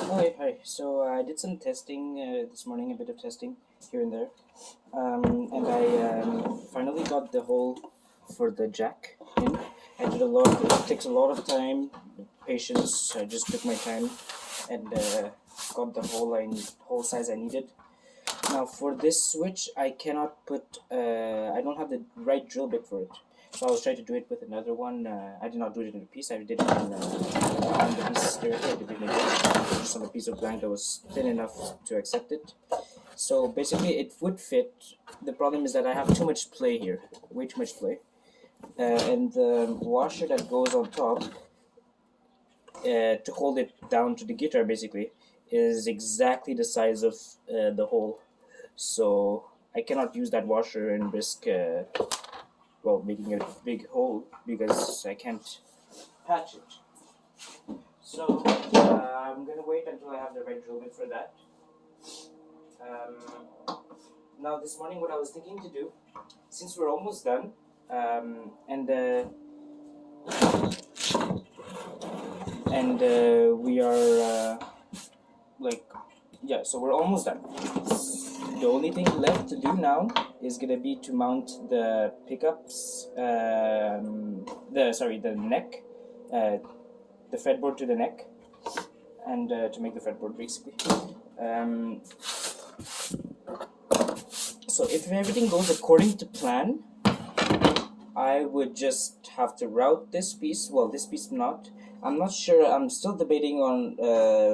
Hi, hi. So I did some testing this morning, a bit of testing here and there, and I finally got the hole for the jack in. I did a lot. It takes a lot of time, patience. I just took my time and got the hole size I needed. Now for this switch, I cannot put. I don't have the right drill bit for it. So I was trying to do it with another one. I did not do it in a piece. I did it on the piece directly. I did it in just on a piece of blank that was thin enough to accept it. So basically, it would fit. The problem is that I have too much play here, way too much play, and the washer that goes on top to hold it down to the guitar basically is exactly the size of the hole. So I cannot use that washer and risk making a big hole because I can't patch it. So I'm gonna wait until I have the right drill bit for that. Now this morning, what I was thinking to do, since we're almost done, and we are like, yeah, so we're almost done. The only thing left to do now is gonna be to mount the pickups, the neck, the fretboard to the neck, and to make the fretboard basically. So if everything goes according to plan, I would just have to route this piece. Well, this piece not. I'm not sure. I'm still debating on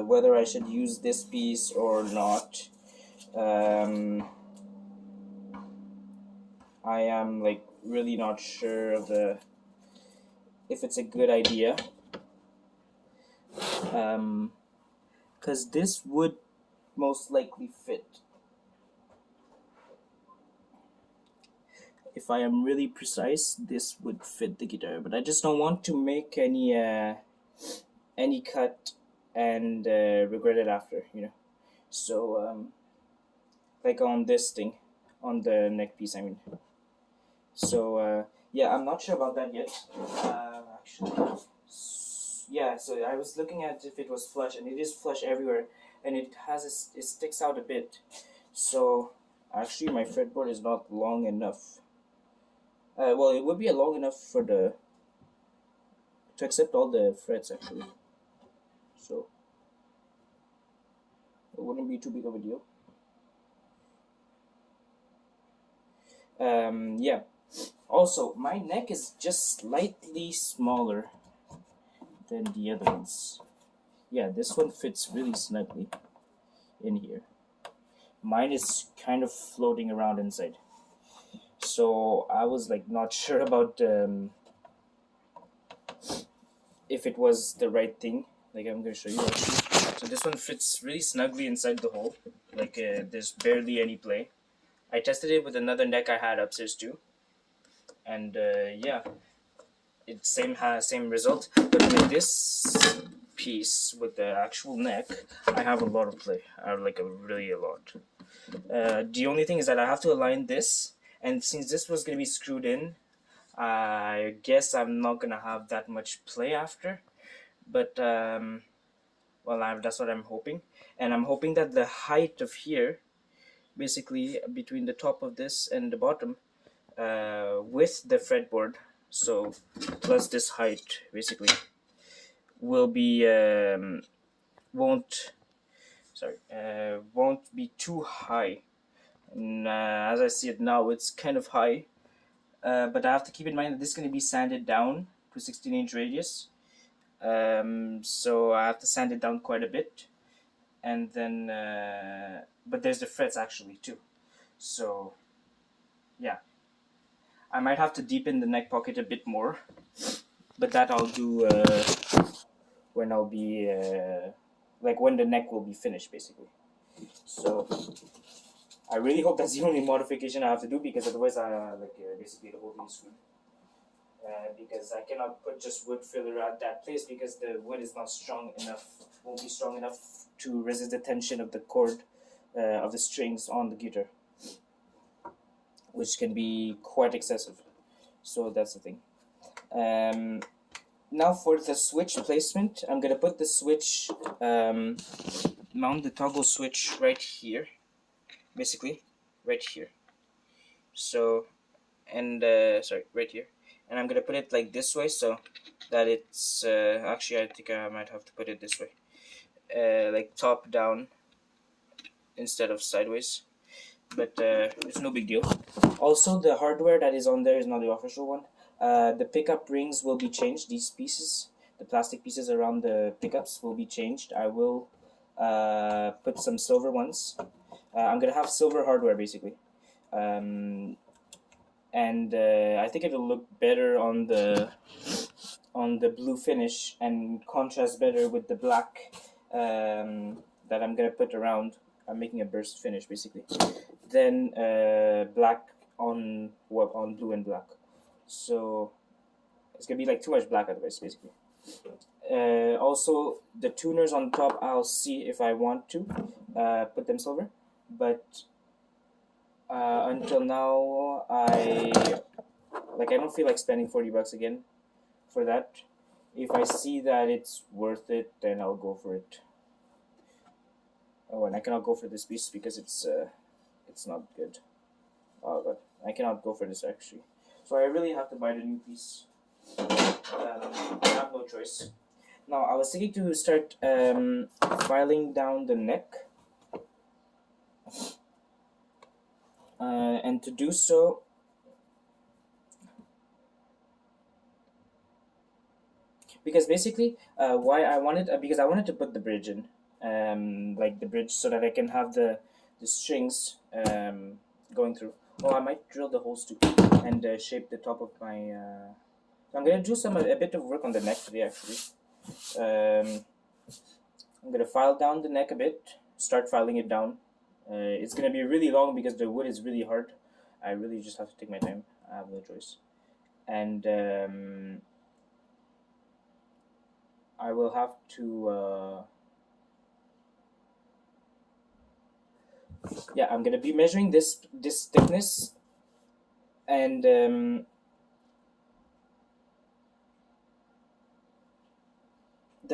whether I should use this piece or not. I am like really not sure of the if it's a good idea. Because this would most likely fit. If I am really precise, this would fit the guitar, but I just don't want to make any cut and regret it after, you know. So like on this thing, on the neck piece, I mean. So yeah, I'm not sure about that yet. Actually, yeah. So I was looking at if it was flush, and it is flush everywhere, and it sticks out a bit. So actually, my fretboard is not long enough. Well, it would be long enough for the to accept all the frets actually. So it wouldn't be too big of a deal. Yeah. Also, my neck is just slightly smaller than the other ones. Yeah, this one fits really snugly in here. Mine is kind of floating around inside. So I was like not sure about if it was the right thing. Like I'm gonna show you actually. So this one fits really snugly inside the hole. Like there's barely any play. I tested it with another neck I had upstairs too, and yeah, it's same result. But with this piece with the actual neck, I have a lot of play. I have like really a lot. The only thing is that I have to align this, and since this was gonna be screwed in, I guess I'm not gonna have that much play after. But that's what I'm hoping, and I'm hoping that the height of here, basically between the top of this and the bottom, with the fretboard, so plus this height, basically, will be won't be too high. And as I see it now, it's kind of high. But I have to keep in mind that this is going to be sanded down to 16-inch radius. So I have to sand it down quite a bit. And then, but there's the frets actually too. So, yeah. I might have to deepen the neck pocket a bit more. But that I'll do when I'll be, like when the neck will be finished basically. So, I really hope that's the only modification I have to do because otherwise basically the whole thing is screwed. Because I cannot put just wood filler at that place because the wood is not strong enough, won't be strong enough to resist the tension of the cord of the strings on the guitar, which can be quite excessive. So that's the thing. Um, Now for the switch placement, I'm gonna put the switch, mount the toggle switch right here, basically, right here. So, and sorry, right here, and I'm gonna put it like this way so that it's actually I think I might have to put it this way, like top down instead of sideways. But it's no big deal. Also, the hardware that is on there is not the official one. The pickup rings will be changed. These pieces, the plastic pieces around the pickups, will be changed. I will put some silver ones. I'm gonna have silver hardware basically, and I think it'll look better on the blue finish and contrast better with the black that I'm gonna put around. I'm making a burst finish basically. Then black on blue and black. So it's gonna be like too much black otherwise basically. Also the tuners on top, I'll see if I want to put them silver, but until now I don't feel like spending $40 again for that. If I see that it's worth it, then I'll go for it. Oh, and I cannot go for this piece because it's not good. Oh god, I cannot go for this actually. So I really have to buy the new piece. I have no choice. Now I was thinking to start filing down the neck, and to do so, because basically, why I wanted because I wanted to put the bridge in, like the bridge, so that I can have the strings going through. Oh, I might drill the holes too, and shape the top of my. I'm gonna do a bit of work on the neck today actually. I'm gonna file down the neck a bit. Start filing it down. It's gonna be really long because the wood is really hard. I really just have to take my time. I have no choice, and I will have to. Yeah, I'm gonna be measuring this thickness, and then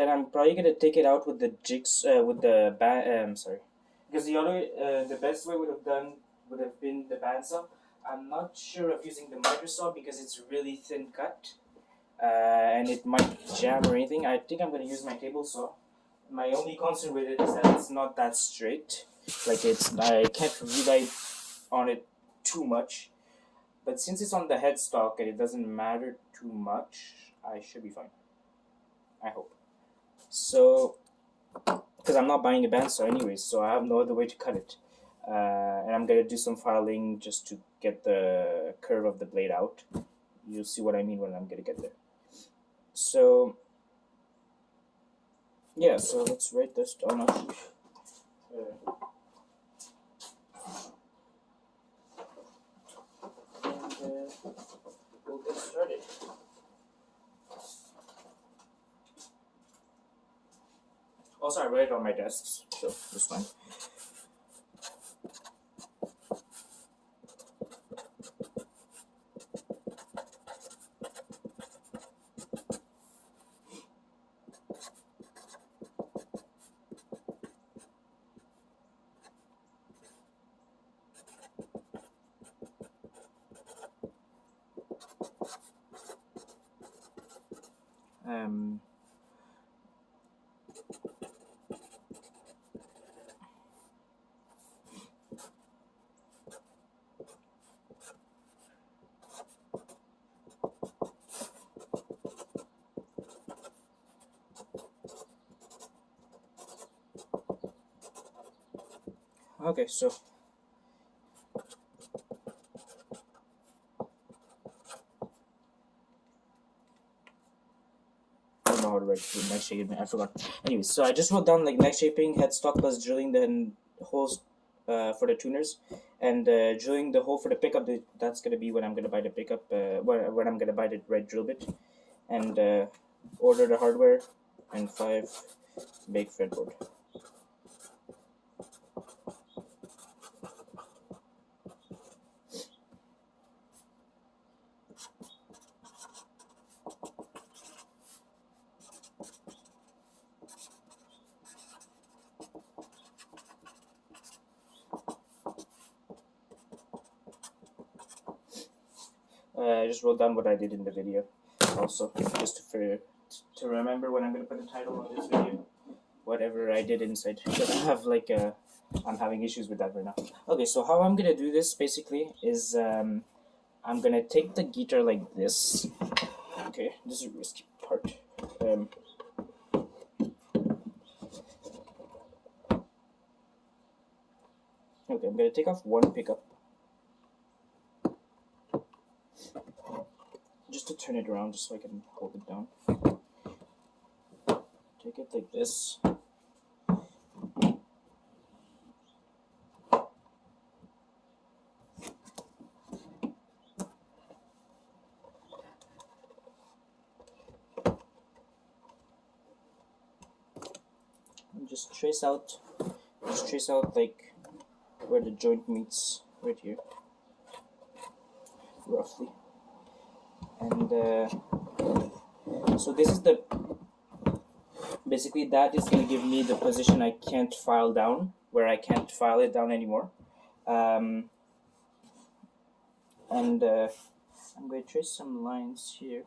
I'm probably gonna take it out with the jigs with the sorry, because the best way would have been the bandsaw. I'm not sure of using the miter saw because it's really thin cut, and it might jam or anything. I think I'm gonna use my table saw. My only concern with it is that it's not that straight. Like I can't rely on it too much. But since it's on the headstock and it doesn't matter too much, I should be fine. I hope. So, because I'm not buying a bandsaw anyways, so I have no other way to cut it. And I'm gonna do some filing just to get the curve of the blade out. You'll see what I mean when I'm gonna get there. So, yeah, so let's write this down actually. And we'll get started. Also, I write it on my desk, so it's fine. Okay, so I don't know how to write the neck shaping. I forgot. Anyways, so I just wrote down like neck shaping, headstock plus drilling the holes for the tuners, and drilling the hole for the pickup. That's gonna be when I'm gonna buy the pickup. When I'm gonna buy the red drill bit, and order the hardware, and 5 big fretboard. I just wrote down what I did in the video, also just to remember when I'm gonna put a title on this video, whatever I did inside. Because I'm having issues with that right now. Okay, so how I'm gonna do this basically is I'm gonna take the guitar like this. Okay, this is a risky part. Okay, I'm gonna take off one pickup just to turn it around, just so I can hold it down. Take it like this. And just trace out like where the joint meets, right here, roughly. And so this is basically that is going to give me the position I can't file down, where I can't file it down anymore. And I'm going to trace some lines here.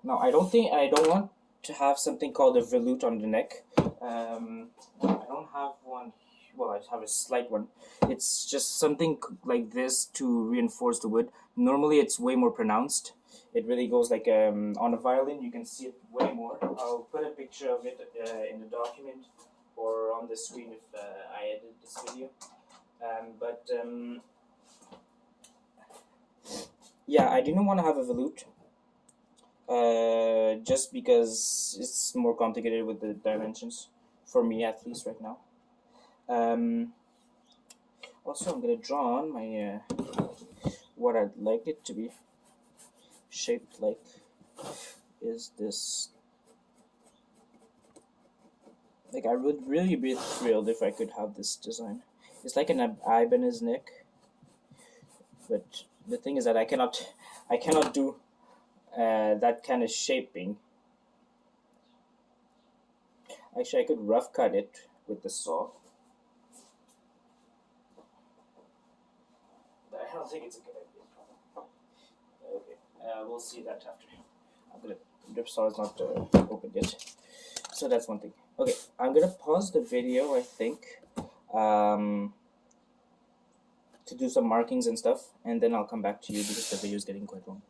Now I don't want to have something called a volute on the neck. I don't have one. Well, I have a slight one. It's just something like this to reinforce the wood. Normally it's way more pronounced. It really goes like on a violin. You can see it way more. I'll put a picture of it in the document or on the screen if I edit this video. Yeah, I didn't want to have a volute. Just because it's more complicated with the dimensions, for me at least right now. Also, I'm gonna draw on my what I'd like it to be shaped like. Is this like, I would really be thrilled if I could have this design. It's like an Ibanez neck, but the thing is that I cannot do that kind of shaping. Actually, I could rough cut it with the saw, but I don't think it's a good idea. Okay, we'll see that after. The saw is not opened yet, so that's one thing. Okay, I'm gonna pause the video, I think, to do some markings and stuff, and then I'll come back to you because the video is getting quite long.